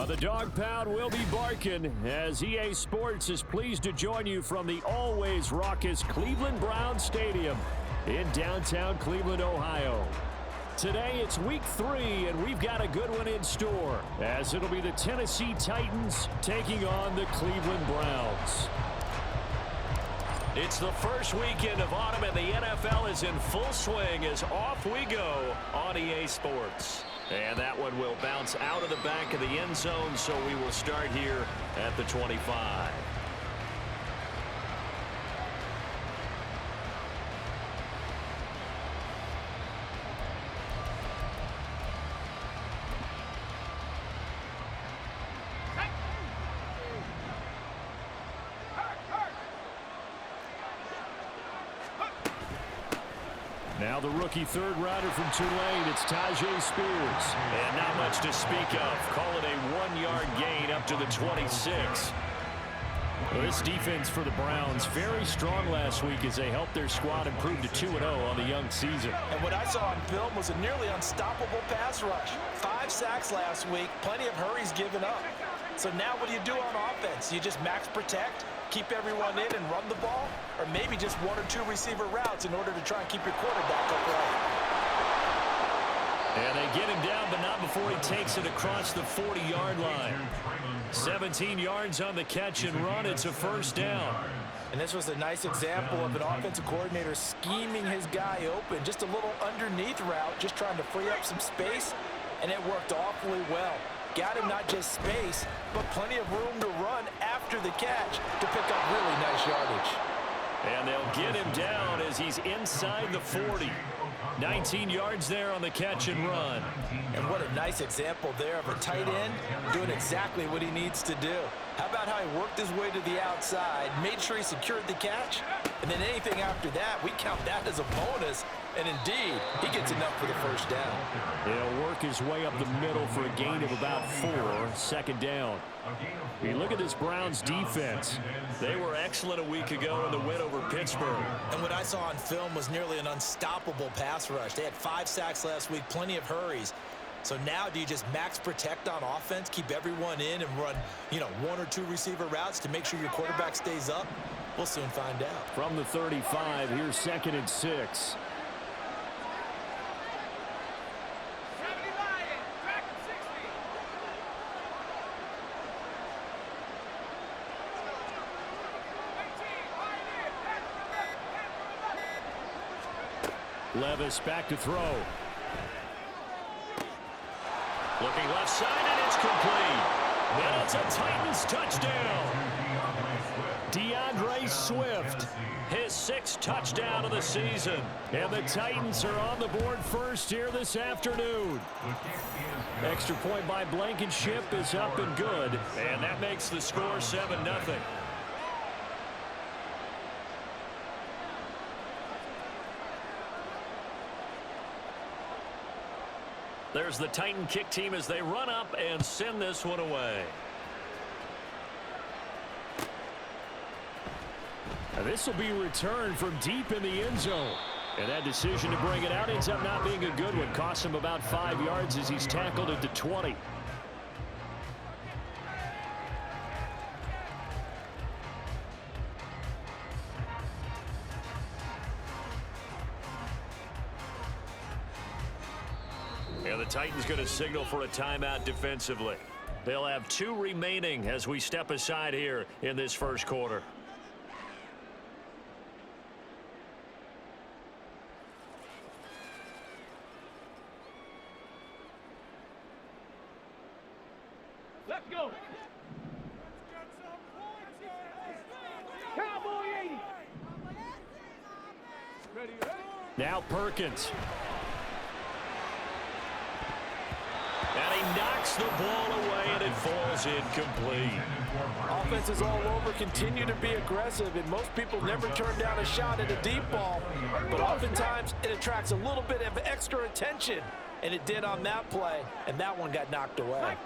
The dog pound will be barking as EA Sports is pleased to join you from the always raucous Cleveland Browns Stadium in downtown Cleveland, Ohio. Today it's week 3, and we've got a good one in store, as it'll be the Tennessee Titans taking on the Cleveland Browns. It's the first weekend of autumn, and the NFL is in full swing as off we go on EA Sports. And that one will bounce out of the back of the end zone, so we will start here at the 25. Now the rookie third rounder from Tulane, it's Tajay Spears. And not much to speak of. Call it a 1-yard gain up to the 26. Well, this defense for the Browns, very strong last week as they helped their squad improve to 2-0 on the young season. And what I saw on film was a nearly unstoppable pass rush. 5 sacks last week, plenty of hurries given up. So now what do you do on offense? You just max protect, keep everyone in and run the ball, or maybe just 1 or 2 receiver routes in order to try and keep your quarterback upright. And they get him down, but not before he takes it across the 40-yard line. 17 yards on the catch and run. It's a first down. And this was a nice example of an offensive coordinator scheming his guy open. Just a little underneath route, just trying to free up some space, and it worked awfully well. Got him not just space, but plenty of room to run after the catch to pick up really nice yardage. And they'll get him down as he's inside the 40. 19 yards there on the catch and run. And what a nice example there of a tight end doing exactly what he needs to do. How about how he worked his way to the outside, made sure he secured the catch, and then anything after that, we count that as a bonus. And indeed, he gets enough for the first down. He'll work his way up the middle for a gain of about 4, second down. I mean, look at this Browns defense. They were excellent a week ago in the win over Pittsburgh. And what I saw on film was nearly an unstoppable pass rush. They had 5 sacks last week, plenty of hurries. So now do you just max protect on offense, keep everyone in and run, 1 or 2 receiver routes to make sure your quarterback stays up? We'll soon find out. From the 35, here's 2nd and 6. Levis back to throw. Looking left side, and it's complete. And it's a Titans touchdown. DeAndre Swift, his 6th touchdown of the season. And the Titans are on the board first here this afternoon. Extra point by Blankenship is up and good. And that makes the score 7-0. There's the Titan kick team as they run up and send this one away. And this will be returned from deep in the end zone. And that decision to bring it out ends up not being a good one. Costs him about 5 yards as he's tackled at the 20. And the Titans going to signal for a timeout defensively. They'll have 2 remaining as we step aside here in this first quarter. Let's go. Cowboy 80. Ready. Now Perkins. And he knocks the ball away, and it falls incomplete. Offense is all over, continue to be aggressive, and most people never turn down a shot at a deep ball. But oftentimes, it attracts a little bit of extra attention, and it did on that play, and that one got knocked away.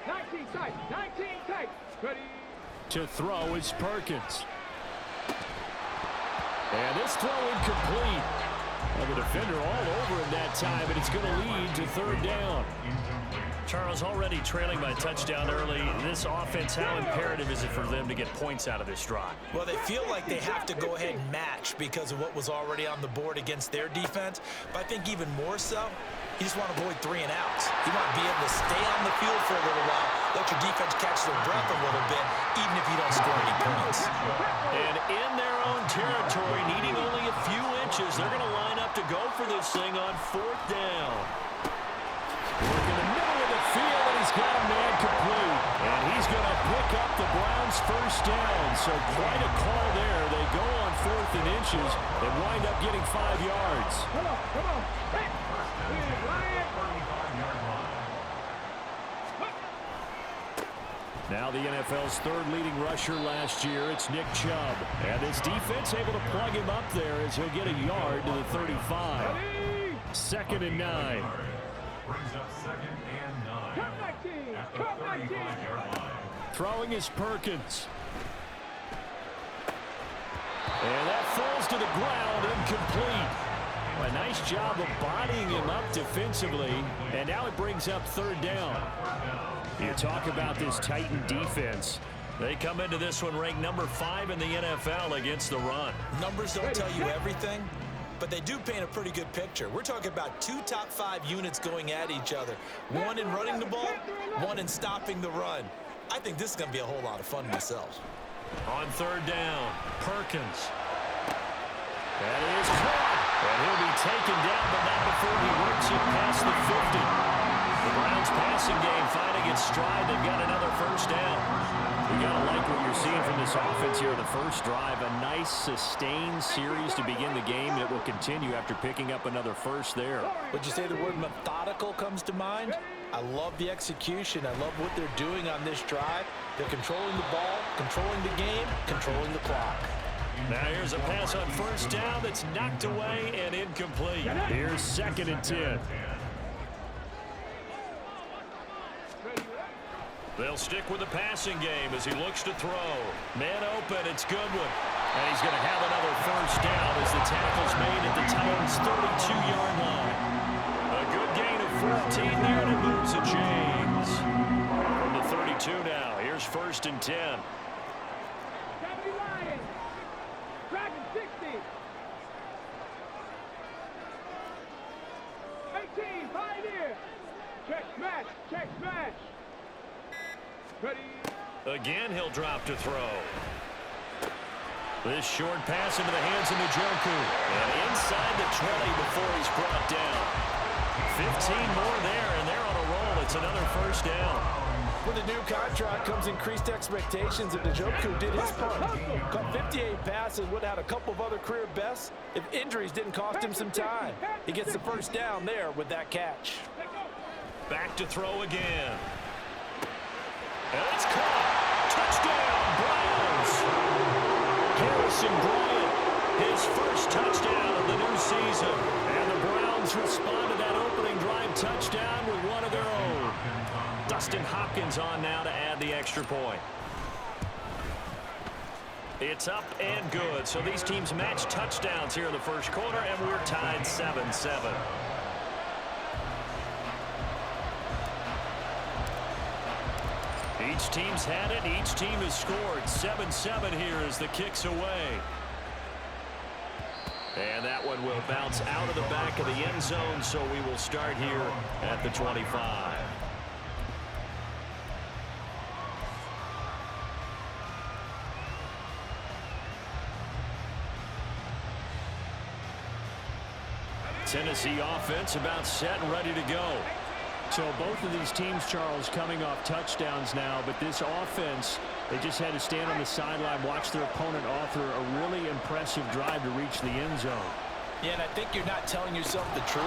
19 tight, 19 tight. Ready. To throw is Perkins. And this throw incomplete. Well, the defender all over him that time, and it's going to lead to third down. Charles, already trailing by a touchdown early. This offense, how imperative is it for them to get points out of this drive? Well, they feel like they have to go ahead and match because of what was already on the board against their defense. But I think even more so, you just want to avoid 3 and outs. You want to be able to stay on the field for a little while, let your defense catch their breath a little bit, even if you don't score any points. And in their own territory, needing only a few inches, they're going to line up to go for this thing on 4th down. Working the middle of the field, and he's got a man complete. And he's going to pick up the Browns' first down. So quite a call there. They go on 4th and inches and wind up getting 5 yards. Come on, come on. Hey, Lion. Now the NFL's 3rd leading rusher last year, it's Nick Chubb. And his defense able to plug him up there as he'll get a yard to the 35. 2nd and 9. Brings up 2nd and 9. Come 19. Throwing is Perkins. And that falls to the ground, incomplete. A nice job of bodying him up defensively. And now it brings up 3rd down. You talk about this Titan defense. They come into this one ranked number 5 in the NFL against the run. Numbers don't tell you everything, but they do paint a pretty good picture. We're talking about 2 top 5 units going at each other. 1 in running the ball, 1 in stopping the run. I think this is going to be a whole lot of fun myself. On 3rd down, Perkins. That is caught. And he'll be taken down, but not before he works it past the 50. The Browns passing game finding its stride. They've got another first down. You got to like what you're seeing from this offense here in the first drive. A nice sustained series to begin the game. It will continue after picking up another first there. Would you say the word methodical comes to mind? I love the execution. I love what they're doing on this drive. They're controlling the ball, controlling the game, controlling the clock. Now here's a pass on first down that's knocked away and incomplete. Here's 2nd and 10. They'll stick with the passing game as he looks to throw. Man open, it's Goodwin. And he's going to have another first down as the tackle's made at the Titans' 32-yard line. A good gain of 14 there, and it moves the chains. From the 32 now, here's 1st and 10. Lion. Dragon 60. 18, Pioneer. Check smash, check smash. Ready. Again, he'll drop to throw. This short pass into the hands of Njoku. And inside the 20 before he's brought down. 15 more there, and they're on a roll. It's another first down. With a new contract comes increased expectations, and Njoku did his part. Caught 58 passes, would have had a couple of other career bests if injuries didn't cost him some time. He gets the first down there with that catch. Back to throw again. And it's caught. Touchdown, Browns. Harrison Bryant, his first touchdown of the new season. And the Browns respond to that opening drive touchdown with one of their own. Dustin Hopkins on now to add the extra point. It's up and good. So these teams match touchdowns here in the first quarter, and we're tied 7-7. Each team's had it. Each team has scored. 7-7 here as the kick's away. And that one will bounce out of the back of the end zone, so we will start here at the 25. Tennessee offense about set and ready to go. So both of these teams, Charles, coming off touchdowns now, but this offense, they just had to stand on the sideline, watch their opponent author a really impressive drive to reach the end zone. Yeah, and I think you're not telling yourself the truth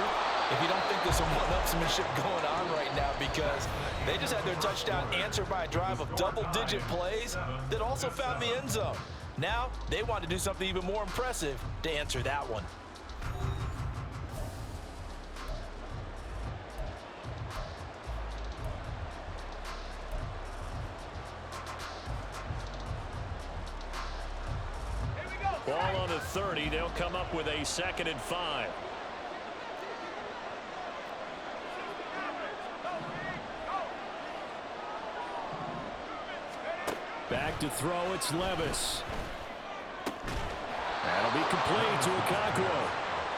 if you don't think there's some one-upsmanship going on right now, because they just had their touchdown answered by a drive of double-digit plays that also found the end zone. Now they want to do something even more impressive to answer that one. Ball on the 30. They'll come up with a 2nd and 5. Back to throw, it's Levis. That'll be complete to Okonkwo.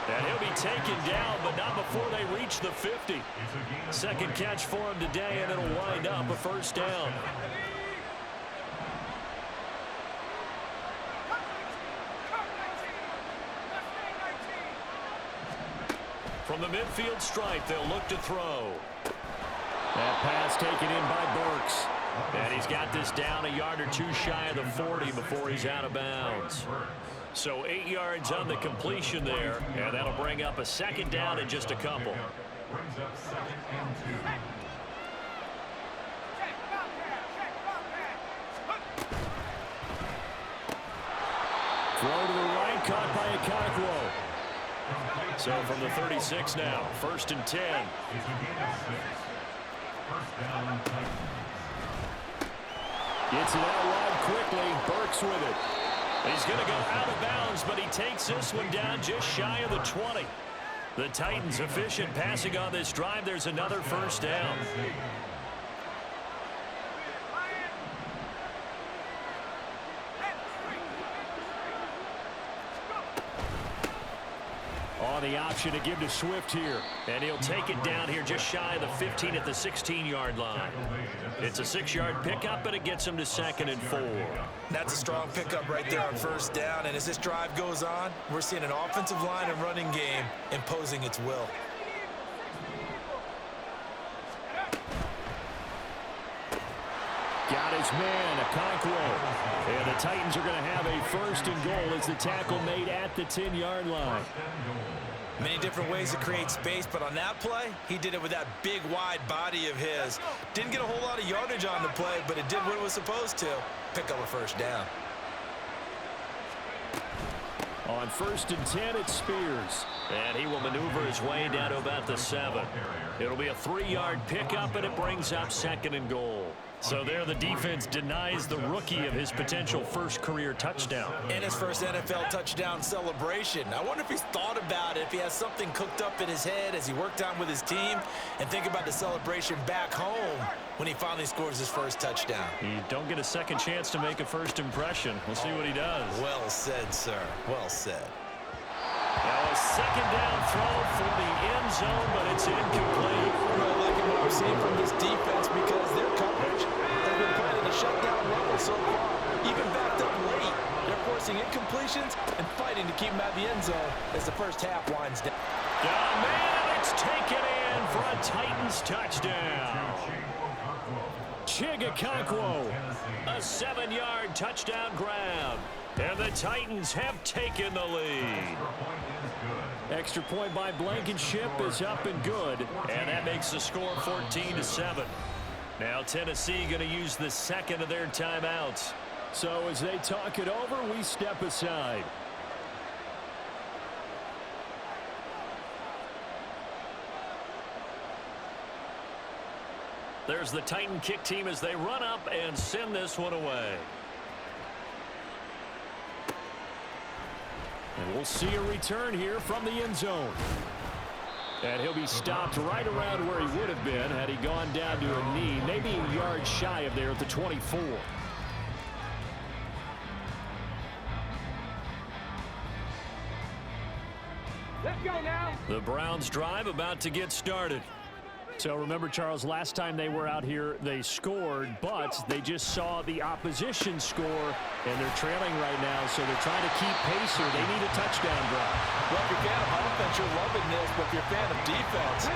And he'll be taken down, but not before they reach the 50. 2nd catch for him today, and it'll wind up a 1st down. From the midfield stripe, they'll look to throw. That pass taken in by Burks. And he's got this down a yard or 2 shy of the 40 before he's out of bounds. So 8 yards on the completion there, and that'll bring up a 2nd down in just a couple. Brings up 2nd and 2. Throw to the right, caught by Okonkwo. So from the 36 now, 1st and 10. It's a gain of 6. 1st down, Titans. Gets it out wide quickly. Burks with it. He's going to go out of bounds, but he takes this one down just shy of the 20. The Titans efficient passing on this drive. There's another 1st down. On the option to give to Swift here. And he'll take it down here just shy of the 15 at the 16-yard line. It's a 6-yard pickup, but it gets him to 2nd and 4. That's a strong pickup right there on 1st down. And as this drive goes on, we're seeing an offensive line and running game imposing its will. Got his man, Okonkwo. And the Titans are going to have a 1st and goal as the tackle made at the 10-yard line. Many different ways to create space, but on that play, he did it with that big, wide body of his. Didn't get a whole lot of yardage on the play, but it did what it was supposed to. Pick up a 1st down. On 1st and 10, it's Spears. And he will maneuver his way down to about the 7. It'll be a 3-yard pickup, and it brings up 2nd and goal. So there the defense denies the rookie of his potential 1st career touchdown. And his 1st NFL touchdown celebration. I wonder if he's thought about it, if he has something cooked up in his head as he worked on with his team, and think about the celebration back home when he finally scores his 1st touchdown. You don't get a 2nd chance to make a 1st impression. We'll see what he does. Well said, sir. Well said. Now a 2nd down throw for the end zone, but it's incomplete. I like what I'm seeing from this defense because their coverage has been playing at a shutdown level so far. Even backed up late, they're forcing incompletions and fighting to keep them out of the end zone as the 1st half winds down. Oh, man, it's taken in for a Titans touchdown. Okonkwo, a 7-yard touchdown grab. And the Titans have taken the lead. Extra point by Blankenship is up and good. And that makes the score 14-7. Now Tennessee going to use the 2nd of their timeouts. So as they talk it over, we step aside. There's the Titan kick team as they run up and send this one away. And we'll see a return here from the end zone. And he'll be stopped right around where he would have been had he gone down to a knee, maybe a yard shy of there at the 24. Let's go now. The Browns drive about to get started. So remember, Charles, last time they were out here, they scored, but they just saw the opposition score, and they're trailing right now, so they're trying to keep pace here. They need a touchdown drive. Well, if you're a fan of offense, you're loving this, but if you're a fan of defense,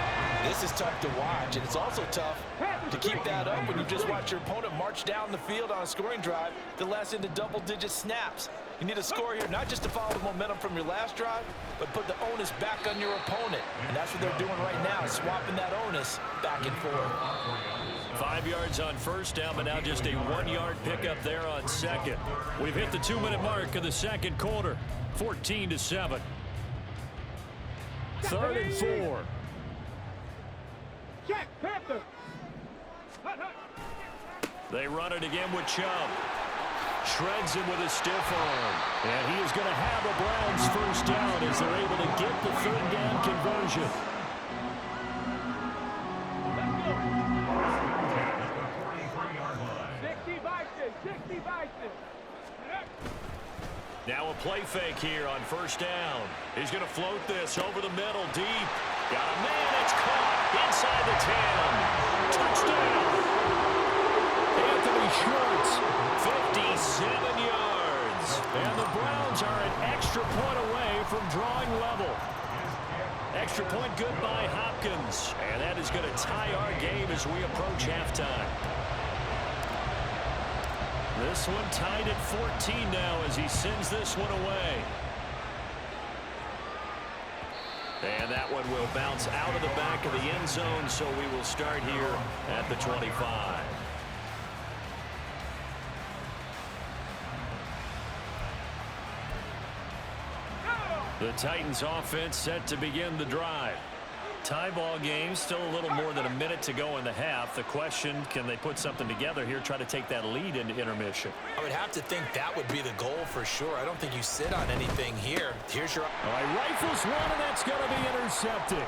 this is tough to watch, and it's also tough to keep that up when you just watch your opponent march down the field on a scoring drive that lasts into double-digit snaps. You need a score here, not just to follow the momentum from your last drive, but put the onus back on your opponent. And that's what they're doing right now, swapping that onus back and forth. 5 yards on 1st down, but now just a 1-yard pickup there on 2nd. We've hit the 2-minute mark of the 2nd quarter, 14-7. 3rd and 4. Check, Panther. They run it again with Chubb. shreds him with a stiff arm. And he is going to have a Browns first down as they're able to get the third down conversion. Now a play fake here on first down. He's going to float this over the middle, deep. Got a man, it's caught inside the 10. Touchdown. Anthony Schwartz, 57 yards. And the Browns are an extra point away from drawing level. Extra point good by Hopkins. And that is going to tie our game as we approach halftime. This one tied at 14 now as he sends this one away. And that one will bounce out of the back of the end zone, so we will start here at the 25. The Titans offense set to begin the drive. Tie ball game, still a little more than a minute to go in the half. The question, can they put something together here, try to take that lead into intermission? I would have to think that would be the goal for sure. I don't think you sit on anything here. Here's your... All right, rifles one, and that's going to be intercepted.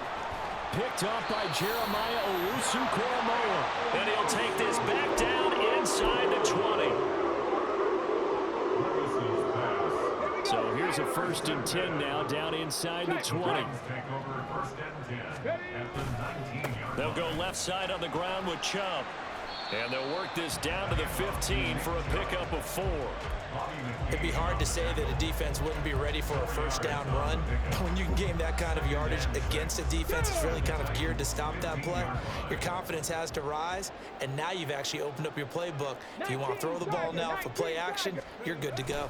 Picked up by Jeremiah Owusu-Koramoah. And he'll take this back down inside the 20. So here's a 1st and 10 now, down inside the 20. They'll go left side on the ground with Chubb. And they'll work this down to the 15 for a pickup of 4. It'd be hard to say that a defense wouldn't be ready for a first down run. When you can gain that kind of yardage against a defense that's really kind of geared to stop that play, your confidence has to rise, and now you've actually opened up your playbook. If you want to throw the ball now for play action, you're good to go.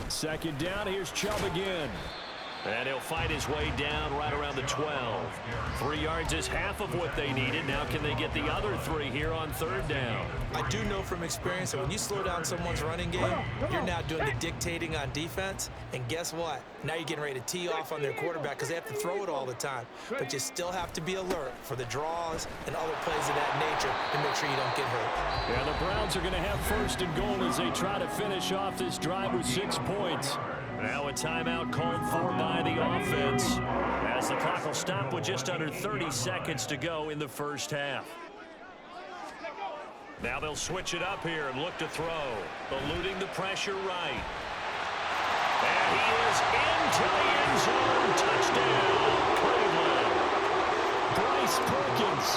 2nd down, here's Chubb again. And he'll fight his way down right around the 12. 3 yards is half of what they needed. Now can they get the other 3 here on 3rd down? I do know from experience that when you slow down someone's running game, you're now doing the dictating on defense. And guess what? Now you're getting ready to tee off on their quarterback because they have to throw it all the time. But you still have to be alert for the draws and other plays of that nature to make sure you don't get hurt. Yeah, the Browns are going to have 1st and goal as they try to finish off this drive with 6 points. Now a timeout called for by the offense as the clock will stop with just under 30 seconds to go in the first half. Now they'll switch it up here and look to throw. Eluding the pressure right. And he is into the end zone. Touchdown, Cleveland. Bryce Perkins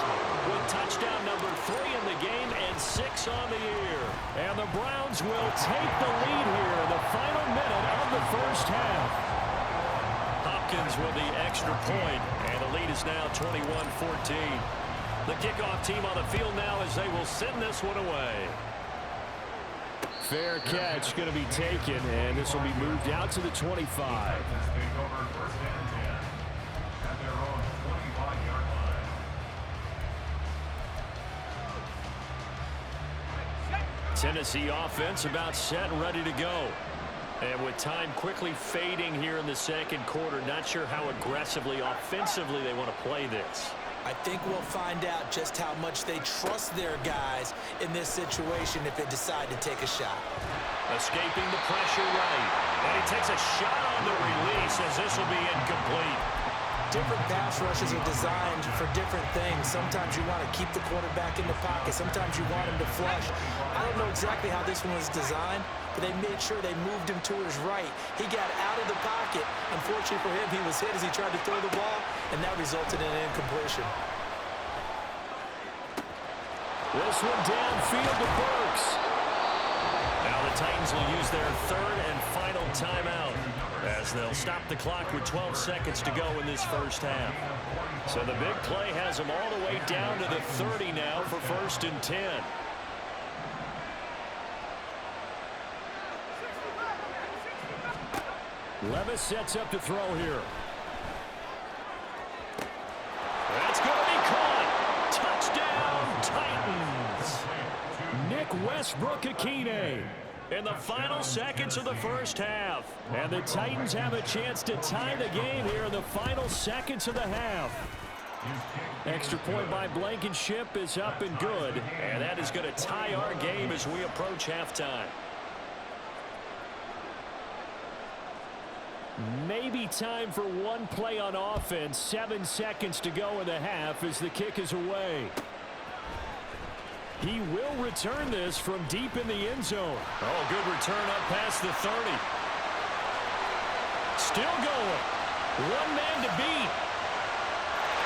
with touchdown number 3 in the game and 6 on the year. And the Browns will take the lead here in the final minute of the first half. Hopkins with the extra point, and the lead is now 21-14. The kickoff team on the field now as they will send this one away. Fair catch going to be taken, and this will be moved out to the 25. Tennessee offense about set and ready to go. And with time quickly fading here in the 2nd quarter, not sure how aggressively, offensively they want to play this. I think we'll find out just how much they trust their guys in this situation if they decide to take a shot. Escaping the pressure right. And he takes a shot on the release as this will be incomplete. Different pass rushes are designed for different things. Sometimes you want to keep the quarterback in the pocket. Sometimes you want him to flush. I don't know exactly how this one was designed, but they made sure they moved him to his right. He got out of the pocket. Unfortunately for him, he was hit as he tried to throw the ball, and that resulted in an incompletion. This one downfield to Burks. Now the Titans will use their 3rd and final timeout as they'll stop the clock with 12 seconds to go in this first half. So the big play has them all the way down to the 30 now for 1st and 10. Levis sets up to throw here. That's going to be caught. Touchdown, Titans. Nick Westbrook-Akine in the final seconds of the first half. And the Titans have a chance to tie the game here in the final seconds of the half. Extra point by Blankenship is up and good. And that is going to tie our game as we approach halftime. Maybe time for one play on offense. 7 seconds to go in the half as the kick is away. He will return this from deep in the end zone. Oh, good return up past the 30. Still going. One man to beat.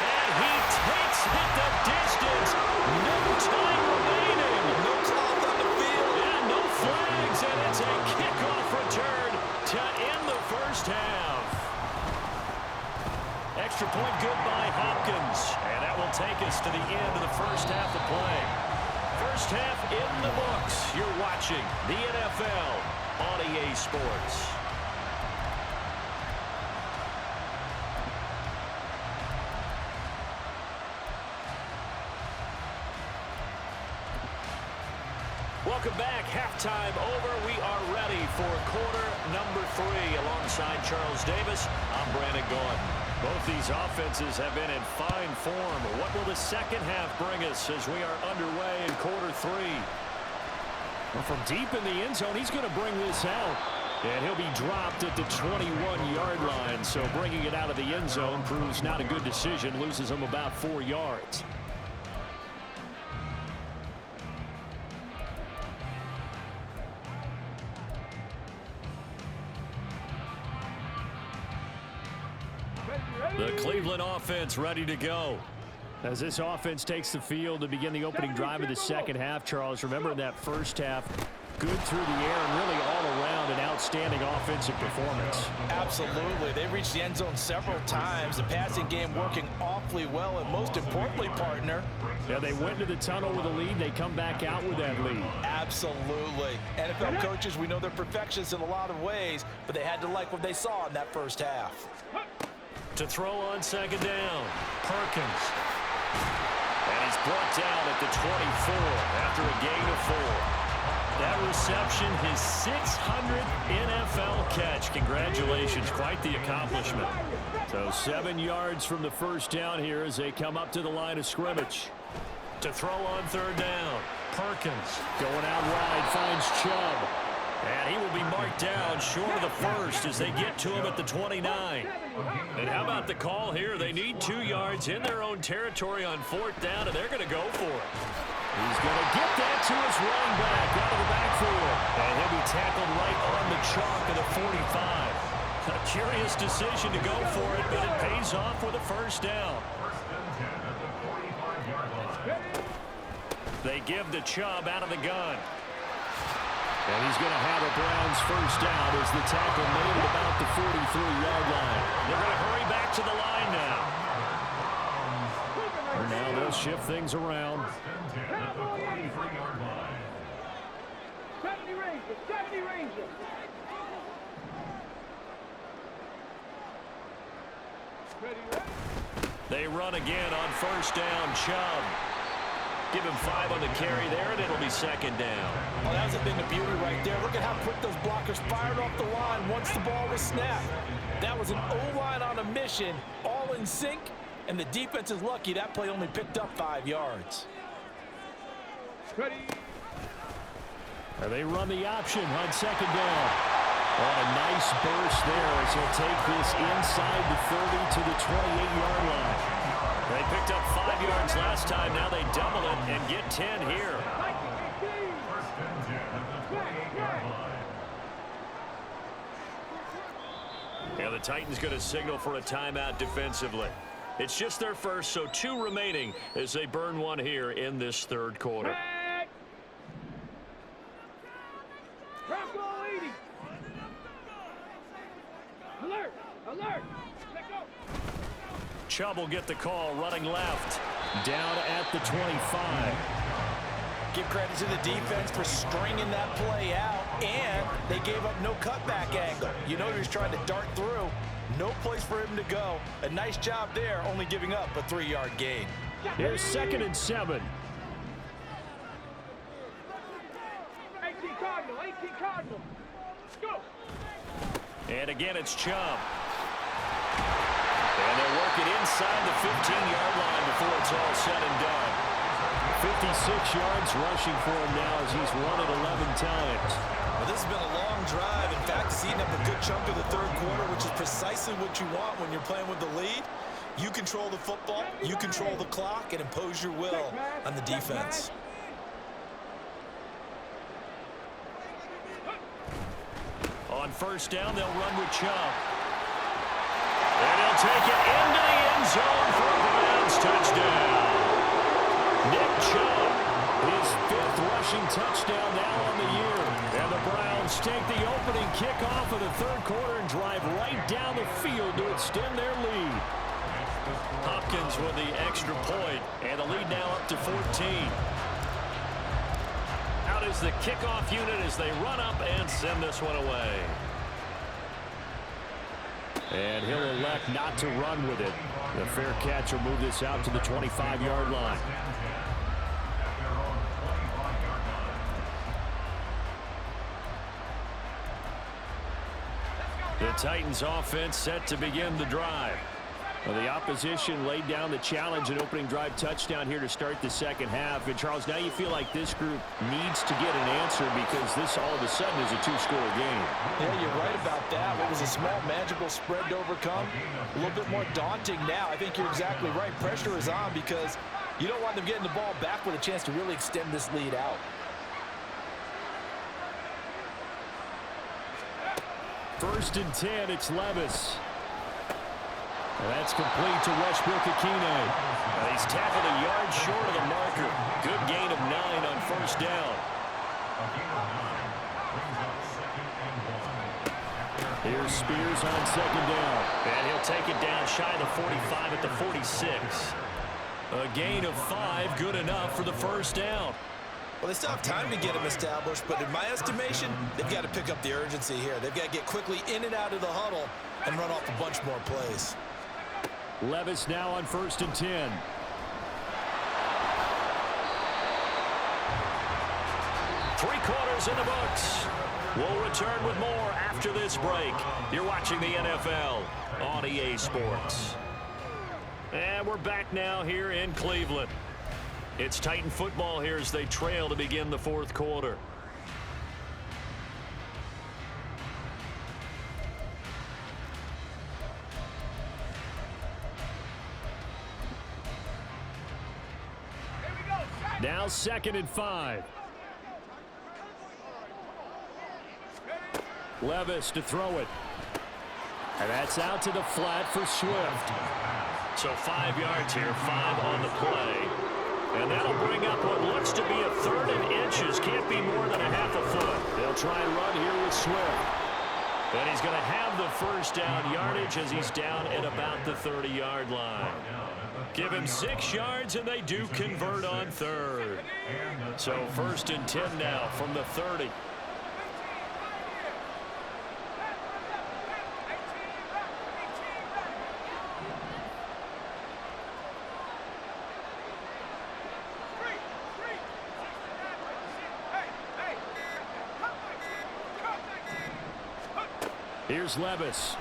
And he takes it the distance. No time remaining. No clock on the field. And no flags, and it's a kickoff return to end the first half. Extra point good by Hopkins. And that will take us to the end of the first half of play. First half in the books. You're watching the NFL on EA Sports. Welcome back. Halftime over. We are ready for quarter number 3. Alongside Charles Davis, I'm Brandon Gordon. Both these offenses have been in fine form. What will the second half bring us as we are underway in quarter 3? Well, from deep in the end zone, he's going to bring this out. And he'll be dropped at the 21-yard line. So bringing it out of the end zone proves not a good decision. Loses him about 4 yards. The Cleveland offense ready to go. As this offense takes the field to begin the opening drive of the second half, Charles, remember in that first half, good through the air and really all around an outstanding offensive performance. Absolutely. They reached the end zone several times. The passing game working awfully well, and most importantly, partner. Yeah, they went to the tunnel with a lead. They come back out with that lead. Absolutely. NFL coaches, we know they're perfectionists in a lot of ways, but they had to like what they saw in that first half. To throw on second down, Perkins. And he's brought down at the 24 after a gain of 4. That reception, his 600th NFL catch. Congratulations, quite the accomplishment. So 7 yards from the first down here as they come up to the line of scrimmage. To throw on third down, Perkins going out wide, finds Chubb. And he will be marked down short of the first as they get to him at the 29. And how about the call here? They need 2 yards in their own territory on fourth down, and they're going to go for it. He's going to get that to his running back out of the backfield. And he'll be tackled right on the chalk of the 45. A curious decision to go for it, but it pays off with a first down. They give the Chubb out of the gun. And he's going to have a Browns first down as the tackle made at about the 43-yard line. They're going to hurry back to the line now. And now they'll shift things around. 70 Rangers, 70 Rangers. They run again on first down, Chubb. Give him 5 on the carry there, and it'll be second down. Well, that was a thing of beauty right there. Look at how quick those blockers fired off the line once the ball was snapped. That was an O-line on a mission, all in sync, and the defense is lucky that play only picked up 5 yards. Ready. And they run the option on second down. Oh, a nice burst there as he'll take this inside the 30 to the 28-yard line. They picked up 5 yards last time. Now they double it and get 10 here. Yeah, the Titans going to signal for a timeout defensively. It's just their first, so 2 remaining as they burn one here in this third quarter. Alert! Alert! Let go! Chubb will get the call running left. Down at the 25. Give credit to the defense for stringing that play out, and they gave up no cutback angle. You know he was trying to dart through. No place for him to go. A nice job there, only giving up a 3-yard gain. Here's 2nd and 7. 18 Cardinal, 18 Cardinal. Go! And again, it's Chubb. And they'll work it inside the 15-yard line before it's all said and done. 56 yards rushing for him now as he's run it 11 times. Well, this has been a long drive. In fact, he's eaten up a good chunk of the third quarter, which is precisely what you want when you're playing with the lead. You control the football, you control the clock, and impose your will on the defense. On first down, they'll run with Chubb. And he'll take it into the end zone for a Browns touchdown. Nick Chubb, his 5th rushing touchdown now on the year. And the Browns take the opening kickoff of the third quarter and drive right down the field to extend their lead. Hopkins with the extra point, and the lead now up to 14. Out is the kickoff unit as they run up and send this one away. And he'll elect not to run with it. The fair catch will move this out to the 25-yard line. The Titans offense set to begin the drive. Well, the opposition laid down the challenge and opening drive touchdown here to start the second half. And, Charles, now you feel like this group needs to get an answer because this all of a sudden is a 2-score game. Yeah, you're right about that. What was a small, manageable spread to overcome, a little bit more daunting now. I think you're exactly right. Pressure is on because you don't want them getting the ball back with a chance to really extend this lead out. First and 10, it's Levis. And that's complete to Westbrook-Ikhine. He's tackled a yard short of the marker. Good gain of 9 on first down. Here's Spears on second down. And he'll take it down shy of the 45 at the 46. A gain of 5, good enough for the first down. Well, they still have time to get him established, but in my estimation, they've got to pick up the urgency here. They've got to get quickly in and out of the huddle and run off a bunch more plays. Levis now on first and 10. Three quarters in the books. We'll return with more after this break. You're watching the NFL on EA Sports. And we're back now here in Cleveland. It's Titan football here as they trail to begin the fourth quarter. Now 2nd and 5. Levis to throw it. And that's out to the flat for Swift. So 5 yards here, 5 on the play. And that'll bring up what looks to be a 3rd and inches. Can't be more than a half a foot. They'll try and run here with Swift. And he's going to have the first down yardage as he's down at about the 30-yard line. Give him 6 yards, and they do convert on 3rd. So 1st and 10 now from the 30. Here's Levis.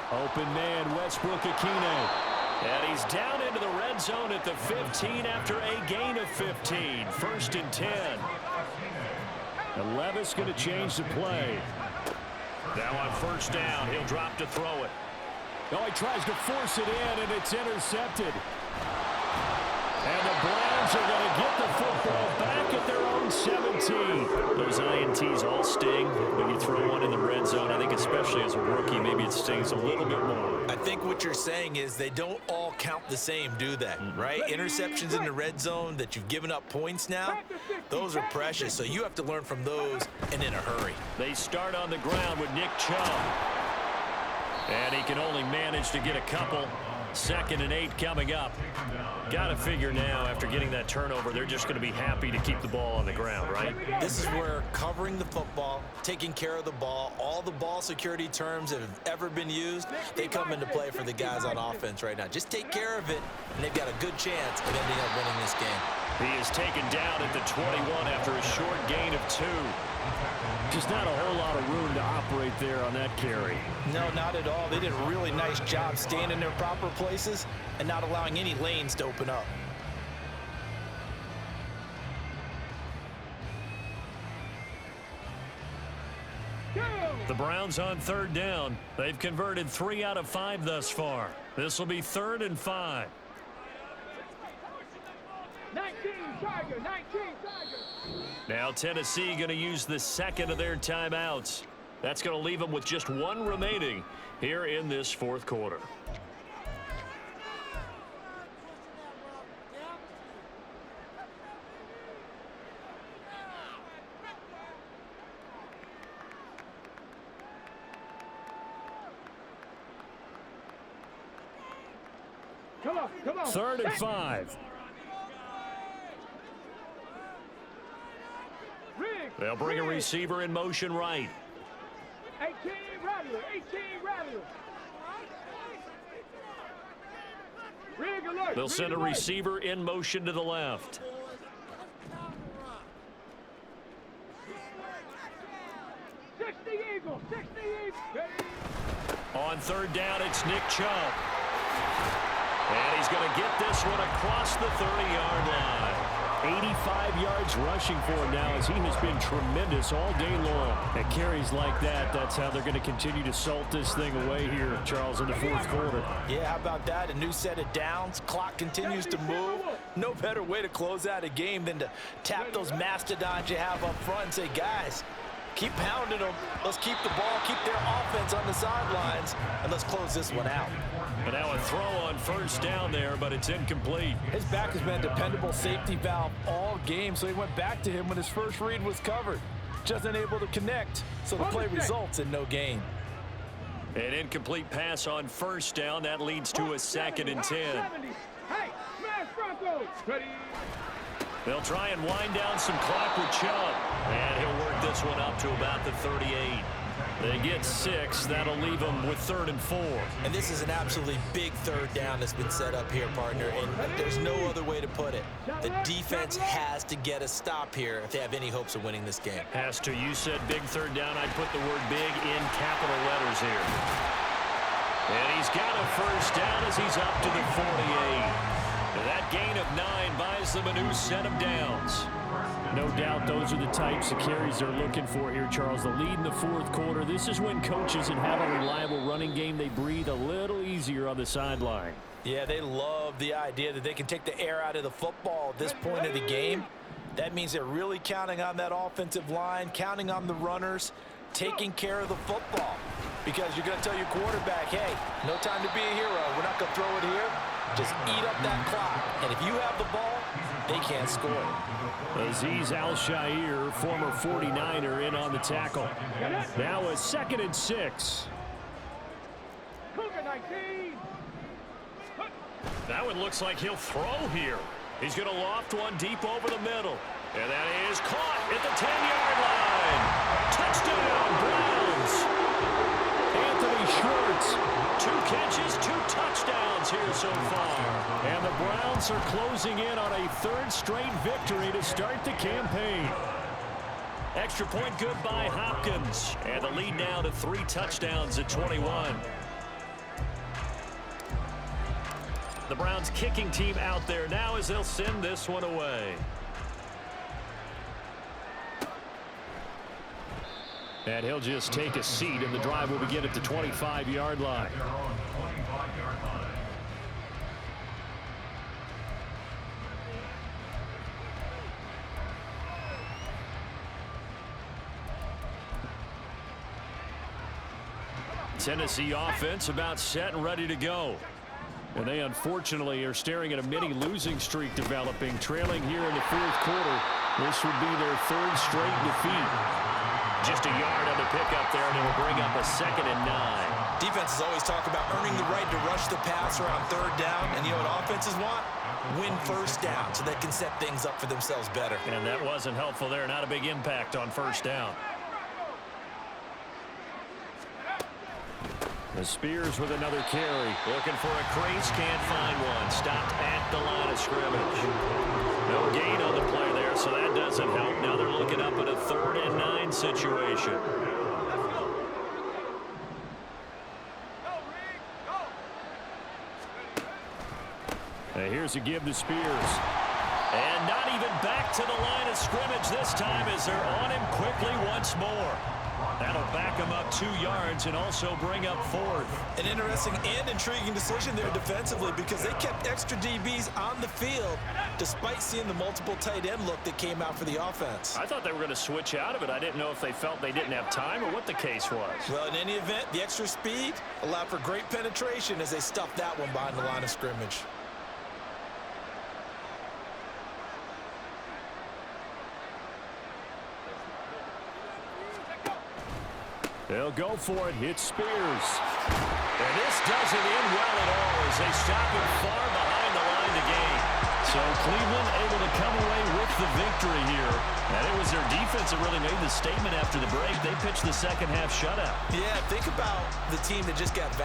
Open man, Westbrook-Ikhine. And he's down into the red zone at the 15 after a gain of 15. 1st and 10. And Levis going to change the play. Now on first down, he'll drop to throw it. Oh, he tries to force it in, and it's intercepted. And the Browns are going to get the football back at their own 17. Those INTs all sting when you throw one in the red zone. I think especially as a rookie, maybe it stings a little bit more. I think what you're saying is they don't all count the same, do they? Right? Interceptions in the red zone that you've given up points now, those are precious. So you have to learn from those and in a hurry. They start on the ground with Nick Chubb. And he can only manage to get a couple. 2nd and 8 coming up. Got to figure now, after getting that turnover, they're just going to be happy to keep the ball on the ground, right? This is where covering the football, taking care of the ball, all the ball security terms that have ever been used, they come into play for the guys on offense right now. Just take care of it, and they've got a good chance of ending up winning this game. He is taken down at the 21 after a short gain of 2. Just not a whole lot of room to operate there on that carry. No, not at all. They did a really nice job staying in their proper places and not allowing any lanes to open up. The Browns on third down. They've converted 3 out of 5 thus far. This will be 3rd and 5. 19 Tiger, 19 Tiger. Now Tennessee going to use the second of their timeouts. That's going to leave them with just 1 remaining here in this 4th quarter. Come on, come on. 3rd and 5. Rig, They'll bring a rig. receiver in motion right. 18 Rattler, 18 Rattler. Rig alert. They'll rig send a alert. receiver in motion to the left. Eagle, 60 Eagle. On 3rd down, it's Nick Chubb. And he's going to get this one across the 30-yard line. 85 yards rushing for him now as he has been tremendous all day long. At carries like that, that's how they're going to continue to salt this thing away here, Charles, in the 4th quarter. Yeah, how about that? A new set of downs. Clock continues to move. No better way to close out a game than to tap those mastodons you have up front and say, guys, keep pounding them. Let's keep the ball, keep their offense on the sidelines, and let's close this one out. And now a throw on 1st down there, but it's incomplete. His back has been a dependable safety valve all game, so he went back to him when his first read was covered. Just unable to connect, so the play results in no gain. An incomplete pass on 1st down. That leads to a 2nd and 10. Hey, smash Broncos. Ready. They'll try and wind down some clock with Chubb. And he'll work this one up to about the 38. They get 6. That'll leave them with 3rd and 4. And this is an absolutely big 3rd down that's been set up here, partner, and there's no other way to put it. The defense has to get a stop here if they have any hopes of winning this game. Has to. You said big 3rd down. I'd put the word big in capital letters here. And he's got a 1st down as he's up to the 48. That gain of 9 buys them a new set of downs. No doubt those are the types of carries they're looking for here, Charles. The lead in the 4th quarter. This is when coaches that have a reliable running game, they breathe a little easier on the sideline. Yeah, they love the idea that they can take the air out of the football at this point of the game. That means they're really counting on that offensive line, counting on the runners, taking care of the football. Because you're going to tell your quarterback, hey, no time to be a hero. We're not going to throw it here. Just eat up that clock. And if you have the ball, they can't score. Azeez Al-Shaair, former 49er, in on the tackle. Now a 2nd and 6. Cougar 19. That one looks like he'll throw here. He's going to loft one deep over the middle. And that is caught at the 10-yard line. Touchdown, Browns. Anthony Schwartz, 2 catches, 2 touchdowns here so far. And the Browns are closing in on a 3rd straight victory to start the campaign. Extra point good by Hopkins. And the lead now to 3 touchdowns at 21. The Browns kicking team out there now as they'll send this one away. And he'll just take a seat, and the drive will begin at the 25-yard line. They're on the 25-yard line. Tennessee offense about set and ready to go. And they unfortunately are staring at a mini losing streak developing, trailing here in the 4th quarter. This would be their 3rd straight defeat. Just a yard on the pickup there, and it'll bring up a 2nd and 9. Defenses always talk about earning the right to rush the passer on 3rd down. And you know what offenses want? Win 1st down so they can set things up for themselves better. And that wasn't helpful there. Not a big impact on 1st down. The Spears with another carry. Looking for a crease, can't find one. Stopped at the line of scrimmage. No gain on the play there, so that doesn't help. Now they're looking up at a 3rd and 9 situation. Now here's a give to Spears. And not even back to the line of scrimmage this time as they're on him quickly once more. That'll back them up 2 yards and also bring up 4th. An interesting and intriguing decision there defensively because they kept extra DBs on the field despite seeing the multiple tight end look that came out for the offense. I thought they were going to switch out of it. I didn't know if they felt they didn't have time or what the case was. Well, in any event, the extra speed allowed for great penetration as they stuffed that one behind the line of scrimmage. They'll go for it. It's Spears. And this doesn't end well at all as they stop him far behind the line to gain. So Cleveland able to come away with the victory here. And it was their defense that really made the statement after the break. They pitched the second half shutout. Yeah, think about the team that just got